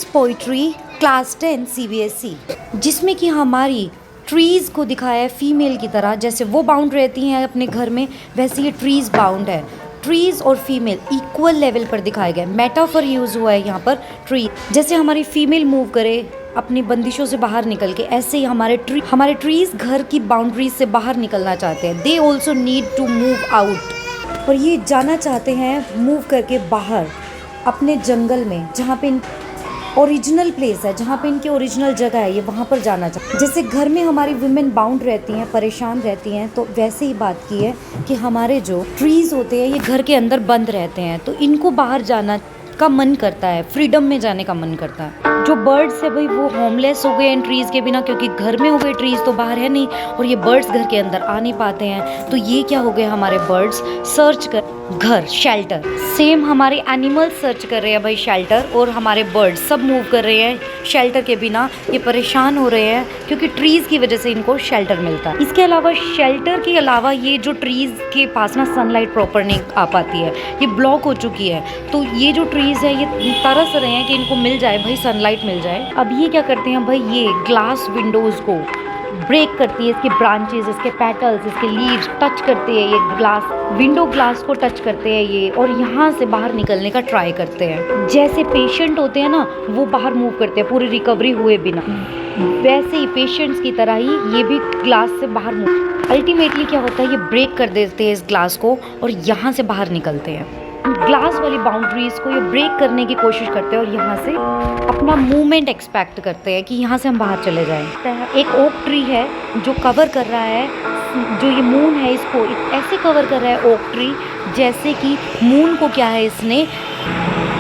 Poetry class 10 CBSE, जिसमें कि हमारी ट्रीज़ को दिखाया है फीमेल की तरह। जैसे वो बाउंड रहती हैं अपने घर में, वैसे ये ट्रीज़ बाउंड है। ट्रीज़ और फीमेल इक्वल लेवल पर दिखाए गए। मेटाफर यूज़ हुआ है यहाँ पर ट्री। जैसे हमारी फीमेल मूव करे अपनी बंदिशों से बाहर निकल के, ऐसे ही हमारे ट्रीज़ घर की बाउंड्रीज से बाहर निकलना चाहते हैं। They also need to move out, और ये जाना चाहते हैं मूव करके बाहर अपने जंगल में, जहाँ पे ओरिजिनल प्लेस है, जहाँ पे इनकी ओरिजिनल जगह है, ये वहाँ पर जाना चाहिए। जैसे घर में हमारी वुमेन बाउंड रहती हैं, परेशान रहती हैं, तो वैसे ही बात की है कि हमारे जो ट्रीज़ होते हैं ये घर के अंदर बंद रहते हैं, तो इनको बाहर जाना का मन करता है, फ्रीडम में जाने का मन करता है। जो बर्ड्स है भाई वो होमलेस हो गए इन ट्रीज़ के बिना, क्योंकि घर में हो गए, ट्रीज़ तो बाहर है नहीं, और ये बर्ड्स घर के अंदर आ नहीं पाते हैं। तो ये क्या हो गए, हमारे बर्ड्स सर्च कर घर, शेल्टर। सेम हमारे एनिमल्स सर्च कर रहे हैं भाई शेल्टर, और हमारे बर्ड्स सब मूव कर रहे हैं शेल्टर के बिना। ये परेशान हो रहे हैं क्योंकि ट्रीज़ की वजह से इनको शेल्टर मिलता है। इसके अलावा शेल्टर के अलावा ये जो ट्रीज़ के पास ना सनलाइट प्रॉपर नहीं आ पाती है, ये ब्लॉक हो चुकी है। तो ये जो ट्रीज़ है ये तरस रहे हैं कि इनको मिल जाए भाई, सनलाइट मिल जाए। अब ये क्या करते हैं भाई, ये ग्लास विंडोज़ को ब्रेक करती है, इसके ब्रांचेस, इसके पेटल्स, इसके लीव्स टच करते हैं, ये ग्लास विंडो ग्लास को टच करते हैं ये, और यहाँ से बाहर निकलने का ट्राई करते हैं। जैसे पेशेंट होते हैं ना, वो बाहर मूव करते हैं पूरी रिकवरी हुए बिना, वैसे ही पेशेंट्स की तरह ही ये भी ग्लास से बाहर मूव। अल्टीमेटली क्या होता है, ये ब्रेक कर देते हैं इस ग्लास को और यहाँ से बाहर निकलते हैं। ग्लास वाली बाउंड्रीज को ये ब्रेक करने की कोशिश करते हैं और यहाँ से अपना मूवमेंट एक्सपेक्ट करते हैं कि यहाँ से हम बाहर चले जाएं। एक ओक ट्री है जो कवर कर रहा है, जो ये मून है इसको ऐसे कवर कर रहा है ओक ट्री, जैसे कि मून को क्या है इसने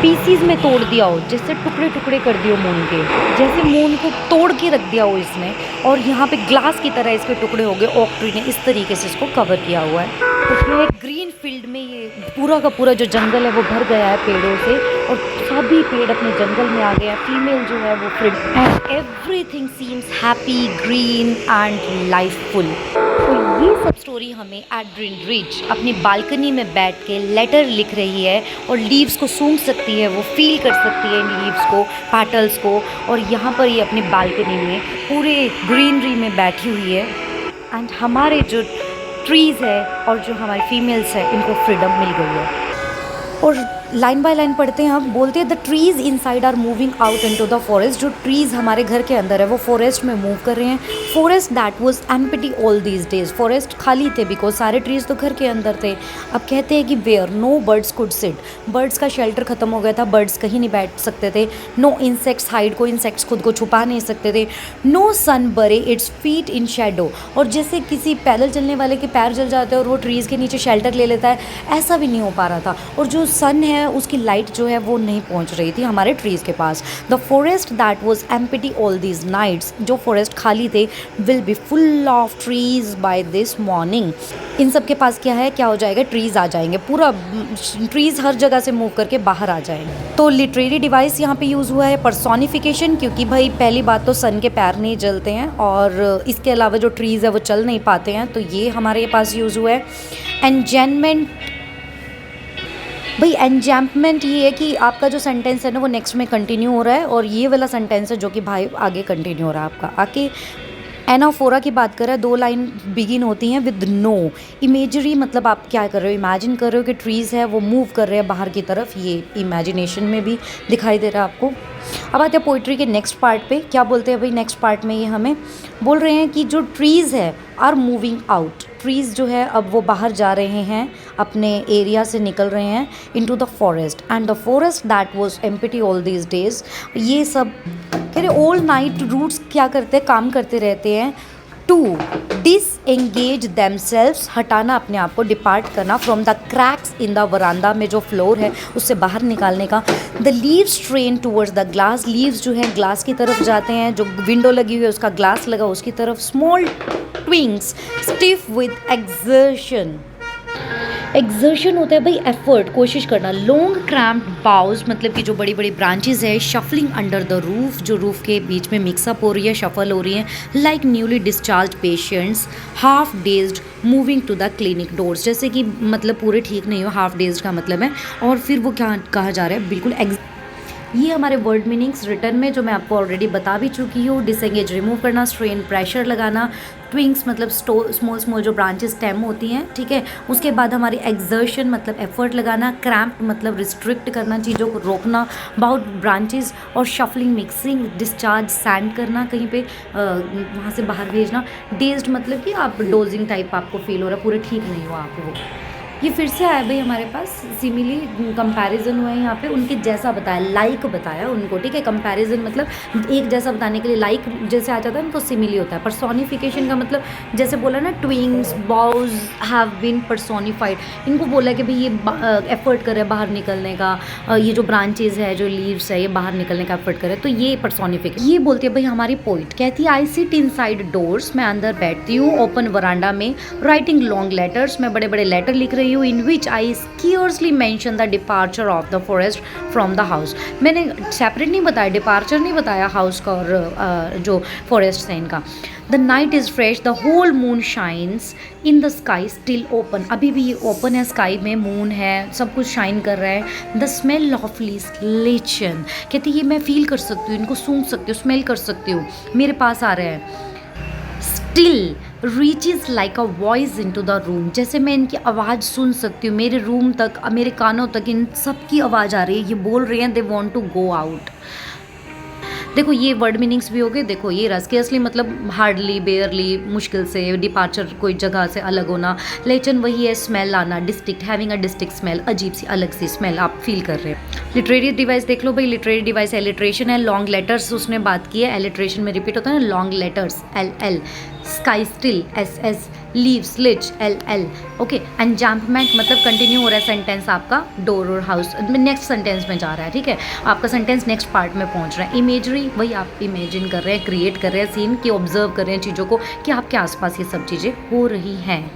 पीसीज में तोड़ दिया हो, जैसे टुकड़े टुकड़े कर दिए मून के, जैसे मून को तोड़ के रख दिया हो इसने, और यहाँ पे ग्लास की तरह इसके टुकड़े हो गए। ओक ट्री ने इस तरीके से इसको कवर किया हुआ है। तो ग्रीन फील्ड में ये पूरा का पूरा जो जंगल है वो भर गया है पेड़ों से, और सभी पेड़ अपने जंगल में आ गए हैं। फीमेल जो है वो freedom, and everything seems happy, green and lifeful. तो ये सब स्टोरी हमें एड्रिन रिच अपनी बालकनी में बैठ के लेटर लिख रही है, और लीव्स को सूंघ सकती है, वो फील कर सकती है इन लीव्स को, पैटल्स को, और यहाँ पर ये अपनी बालकनी में पूरे ग्रीनरी में बैठी हुई है। एंड हमारे जो ट्रीज़ है और जो हमारी फीमेल्स है, इनको फ्रीडम मिल गई है। और लाइन बाय लाइन पढ़ते हैं, हम बोलते हैं the trees inside are moving out into the forest. जो ट्रीज़ हमारे घर के अंदर है वो फॉरेस्ट में मूव कर रहे हैं। Forest that was empty all these days, forest खाली थे बिकॉज सारे ट्रीज़ तो घर के अंदर थे। अब कहते हैं कि where no birds could sit, birds का शेल्टर ख़त्म हो गया था, बर्ड्स कहीं नहीं बैठ सकते थे। नो इंसेक्ट्स हाइड, को इंसेक्ट्स खुद को छुपा नहीं सकते थे। नो सन बरे इट्स फीट इन शेडो, और जैसे किसी पैदल चलने वाले के पैर जल जाते हैं और वो ट्रीज़ के नीचे शेल्टर ले लेता है, ऐसा भी नहीं हो पा रहा था। और जो सन है उसकी लाइट जो है वो नहीं पहुंच रही थी हमारे ट्रीज़ के पास। The forest that was empty all these nights, जो फॉरेस्ट खाली थे, will be full of trees by this morning. इन सब के पास क्या है, क्या हो जाएगा, ट्रीज़ आ जाएंगे, पूरा ट्रीज़ हर जगह से मूव करके बाहर आ जाएंगे। तो लिटरेरी डिवाइस यहाँ पे यूज़ हुआ है पर्सोनिफिकेशन, क्योंकि भाई पहली बात तो सन के पैर नहीं जलते हैं, और इसके अलावा जो ट्रीज़ है वो चल नहीं पाते हैं, तो ये हमारे पास यूज़ हुआ है। एनजैनमेंट, भाई एनजैम्पमेंट ये है कि आपका जो सेंटेंस है ना वो नेक्स्ट में कंटिन्यू हो रहा है, और ये वाला सेंटेंस है जो कि भाई आगे कंटिन्यू हो रहा है आपका। आके एनाफोरा की बात कर रहा है, 2 लाइन बिगिन होती हैं विद नो इमेजरी, मतलब आप क्या कर रहे हो, इमेजिन कर रहे हो कि ट्रीज़ है वो मूव कर रहे हैं बाहर की तरफ, ये इमेजिनेशन में भी दिखाई दे रहा है आपको। अब आते हैं पोइट्री के नेक्स्ट पार्ट पे। क्या बोलते हैं भाई नेक्स्ट पार्ट में, ये हमें बोल रहे हैं कि जो ट्रीज़ है आर मूविंग आउट, ट्रीज़ जो है अब वो बाहर जा रहे हैं, अपने एरिया से निकल रहे हैं into the forest, and the forest that was empty all these days. ये सब कह रहे ऑल नाइट रूट्स क्या करते हैं, काम करते रहते हैं। टू डिसएंगेज देमसेल्व्स, हटाना अपने आप को, डिपार्ट करना from the cracks in the वरांडा में जो फ्लोर है उससे बाहर निकालने का। The leaves train towards the glass, leaves जो है ग्लास की तरफ जाते हैं, जो विंडो लगी हुई है उसका ग्लास लगा उसकी तरफ। Small twigs stiff with exertion, exertion होता है भाई एफर्ट, कोशिश करना। लॉन्ग क्रैम्प्ड बाउज, मतलब कि जो बड़ी बड़ी ब्रांचेस है, शफलिंग अंडर द रूफ, जो रूफ के बीच में मिक्सअप हो रही है, शफल हो रही है। Like newly discharge patients, half dazed moving to the clinic doors, जैसे कि मतलब पूरे ठीक नहीं हो, हाफ डेज्ड का मतलब है। और फिर वो क्या कहा जा रहा है, बिल्कुल ये हमारे वर्ड मीनिंग्स रिटर्न में जो मैं आपको ऑलरेडी बता भी चुकी हूँ। डिसएंगेज रिमूव करना, स्ट्रेन प्रेशर लगाना, ट्विंग्स मतलब स्मॉल स्मॉल जो ब्रांचेस स्टेम होती हैं, ठीक है। उसके बाद हमारी एक्सर्शन मतलब एफर्ट लगाना, क्रैम्प मतलब रिस्ट्रिक्ट करना, चीज़ों को रोकना, अबाउट ब्रांचेस, और शफलिंग मिक्सिंग, डिस्चार्ज सैंड करना कहीं पे वहाँ से बाहर भेजना। डेज्ड मतलब कि आप डोजिंग टाइप आपको फील हो रहा है, पूरे ठीक नहीं हो आप वो। ये फिर से आया भाई हमारे पास, सिमिली कंपैरिजन हुआ है यहाँ पे, उनके जैसा बताया, लाइक बताया उनको, ठीक है। कंपैरिजन मतलब एक जैसा बताने के लिए लाइक जैसे आ जाता है ना, तो सिमिली होता है। पर्सोनिफिकेशन का मतलब जैसे बोला ना, ट्विंग्स बाउज हैव बीन पर्सोनिफाइड, इनको बोला कि भाई ये एफर्ट करे बाहर निकलने का, ये जो ब्रांचेज है, जो लीव्स है, ये बाहर निकलने का एफर्ट करे, तो ये पर्सोनिफिकेशन। ये बोलती है भाई हमारी पोइट, कहती है आई सिट इनसाइड डोर्स, मैं अंदर बैठती हूँ, ओपन वरांडा में, राइटिंग लॉन्ग लेटर्स, मैं बड़े बड़े लेटर लिख रही हूँ, in which I scarcely mention the departure of the forest from the house। मैंने सेपरेट नहीं बताया, डिपार्चर नहीं बताया हाउस का और जो फॉरेस्ट है इनका। The night is fresh, the whole moon shines in the sky still open, अभी भी ये ओपन है, स्काई में मून है, सब कुछ शाइन कर रहा है। The smell of lichen, कहती ये मैं फील कर सकती हूँ, इनको सूंघ सकती हूँ, स्मेल कर सकती हूँ, मेरे पास आ रहे हैं। Still reaches like a voice into the room, जैसे मैं इनकी आवाज़ सुन सकती हूँ, मेरे रूम तक, मेरे कानों तक इन सब की आवाज़ आ रही है, ये बोल रहे हैं they want to go out. देखो ये वर्ड मीनिंग्स भी हो गए। देखो ये रस के असली मतलब हार्डली, बेयरली, मुश्किल से, डिपार्चर कोई जगह से अलग होना, लेकिन वही है स्मेल आना, district, having a district smell, अजीब सी अलग सी स्मेल आप फील कर रहे हैं। लिटरेरी डिवाइस देख लो भाई, लिटरेरी डिवाइस एलिट्रेशन है, लॉन्ग लेटर्स उसने बात की है, एलिट्रेशन में रिपीट होता है ना, long letters L L, sky still S S, leaves lich L L, okay. Enjambment मतलब कंटिन्यू हो रहा है सेंटेंस आपका, डोर और हाउस नेक्स्ट सेंटेंस में जा रहा है, ठीक है, आपका सेंटेंस नेक्स्ट पार्ट में पहुंच रहा है। इमेजरी वही आप इमेजिन कर रहे हैं, क्रिएट कर रहे हैं सीन की, ऑब्जर्व कर रहे हैं चीज़ों को कि आपके आसपास ये सब चीज़ें हो रही हैं।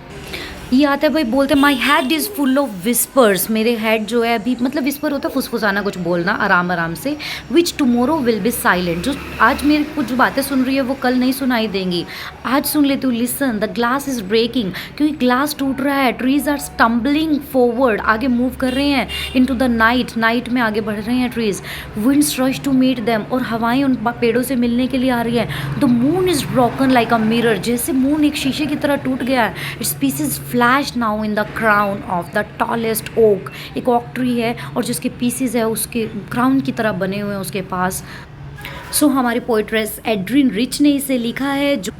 ये आता है भाई, बोलते हैं my head is full of whispers, मेरे हेड जो है अभी, मतलब विस्पर होता है फुसफुसाना, कुछ बोलना आराम आराम से। विच टुमारो विल बी साइलेंट, जो आज मेरे कुछ बातें सुन रही है वो कल नहीं सुनाई देंगी, आज सुन लेती हूँ। Listen the glass is breaking, क्योंकि ग्लास टूट रहा है। ट्रीज आर स्टम्बलिंग फॉरवर्ड, आगे मूव कर रहे हैं। Into the night, night में आगे बढ़ रहे हैं trees. Winds rush to meet them, और हवाएं उन पेड़ों से मिलने के लिए आ रही है। The moon is broken like a mirror, जैसे मून एक शीशे की तरह टूट गया है। Its pieces flash now in the crown of the tallest oak, एक ओक ट्री है और जिसके पीसेस है उसके क्राउन की तरह बने हुए हैं उसके पास। सो हमारी पोइट्रेस एड्रिन रिच ने इसे लिखा है, जो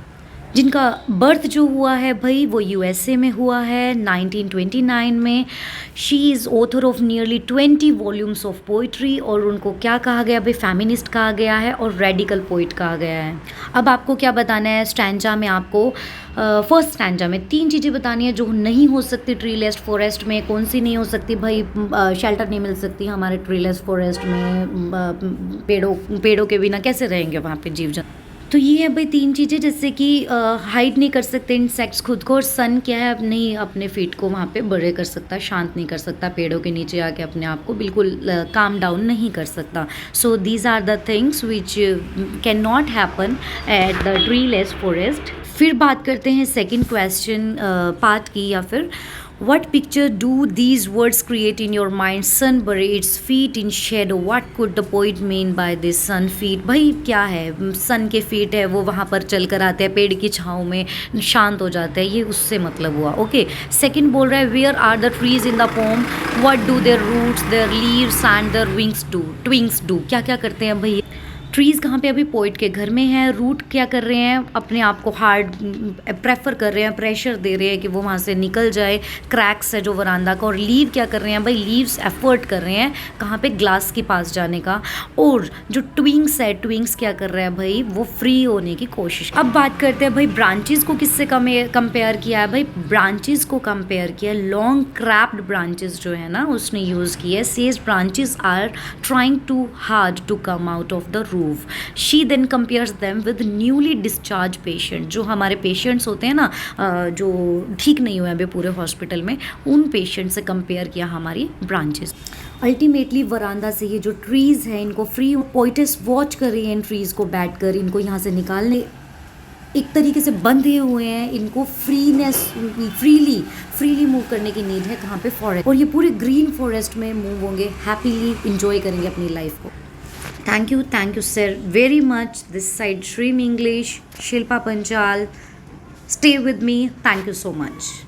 जिनका बर्थ जो हुआ है भाई वो यूएसए में हुआ है 1929 में। She is author of nearly 20 volumes of poetry, और उनको क्या कहा गया भाई, फेमिनिस्ट कहा गया है और रेडिकल पोइट कहा गया है। अब आपको क्या बताना है स्टैंजा में, आपको फर्स्ट स्टैंजा में 3 चीज़ें बतानी है जो नहीं हो सकती ट्रीलेस फॉरेस्ट में। कौन सी नहीं हो सकती भाई, शेल्टर नहीं मिल सकती हमारे ट्रीलेस फॉरेस्ट में, पेड़ों के बिना कैसे रहेंगे वहाँ पे जीव जंतु। तो ये है भाई 3 चीज़ें, जैसे कि हाइड नहीं कर सकते इंसेक्ट्स खुद को, और सन क्या है, अब नहीं अपने फीट को वहाँ पे बड़े कर सकता, शांत नहीं कर सकता, पेड़ों के नीचे आके अपने आप को बिल्कुल काम डाउन नहीं कर सकता। So these are the things which can not happen at the treeless forest. फिर बात करते हैं सेकेंड क्वेश्चन पार्ट की, या फिर What picture do these words create in your mind? Sun bury its feet in shadow. What could the poet mean by this sun feet? भाई क्या है, सन के फीट है वो वहाँ पर चल कर आते हैं, पेड़ की छाँव में शांत हो जाते हैं, ये उससे मतलब हुआ। ओके, सेकंड बोल रहा है where are the trees in the poem, what do their roots, their leaves and their twigs do, क्या क्या करते हैं भाई। ट्रीज़ कहाँ पे, अभी पोइट के घर में हैं। रूट क्या कर रहे हैं, अपने आप को हार्ड प्रेफर कर रहे हैं, प्रेशर दे रहे हैं कि वो वहाँ से निकल जाए, क्रैक्स है जो वरांदा का। और लीव क्या कर रहे हैं भाई, लीव्स एफर्ट कर रहे हैं कहाँ पे, ग्लास के पास जाने का। और जो ट्विंग्स है, ट्विंग्स क्या कर रहे हैं भाई, वो फ्री होने की कोशिश। अब बात करते हैं भाई ब्रांचेस को किससे कंपेयर किया है भाई, ब्रांचेस को कंपेयर किया, लॉन्ग क्रैप्ड ब्रांचेस जो है ना उसने यूज़ की है। Says branches are trying too hard to come out of the roof. She then compares them with newly discharged patient, जो हमारे पेशेंट्स होते हैं ना, जो ठीक नहीं हुए अभी पूरे हॉस्पिटल में, उन पेशेंट से कंपेयर किया हमारी ब्रांचेस। अल्टीमेटली वरांदा से ये जो ट्रीज़ हैं इनको फ्री, पोइटेस वॉच कर रही है इन ट्रीज़ को बैठकर, इनको यहाँ से निकालने, एक तरीके से बंधे हुए हैं, इनको फ्रीली मूव करने की नीड है कहाँ पे, फॉरेस्ट। और ये पूरे ग्रीन फॉरेस्ट में मूव होंगे, हैप्पीली इंजॉय करेंगे अपनी लाइफ को। Thank you, sir, very much. This side Shreem English, Shilpa Panchal. Stay with me. Thank you so much.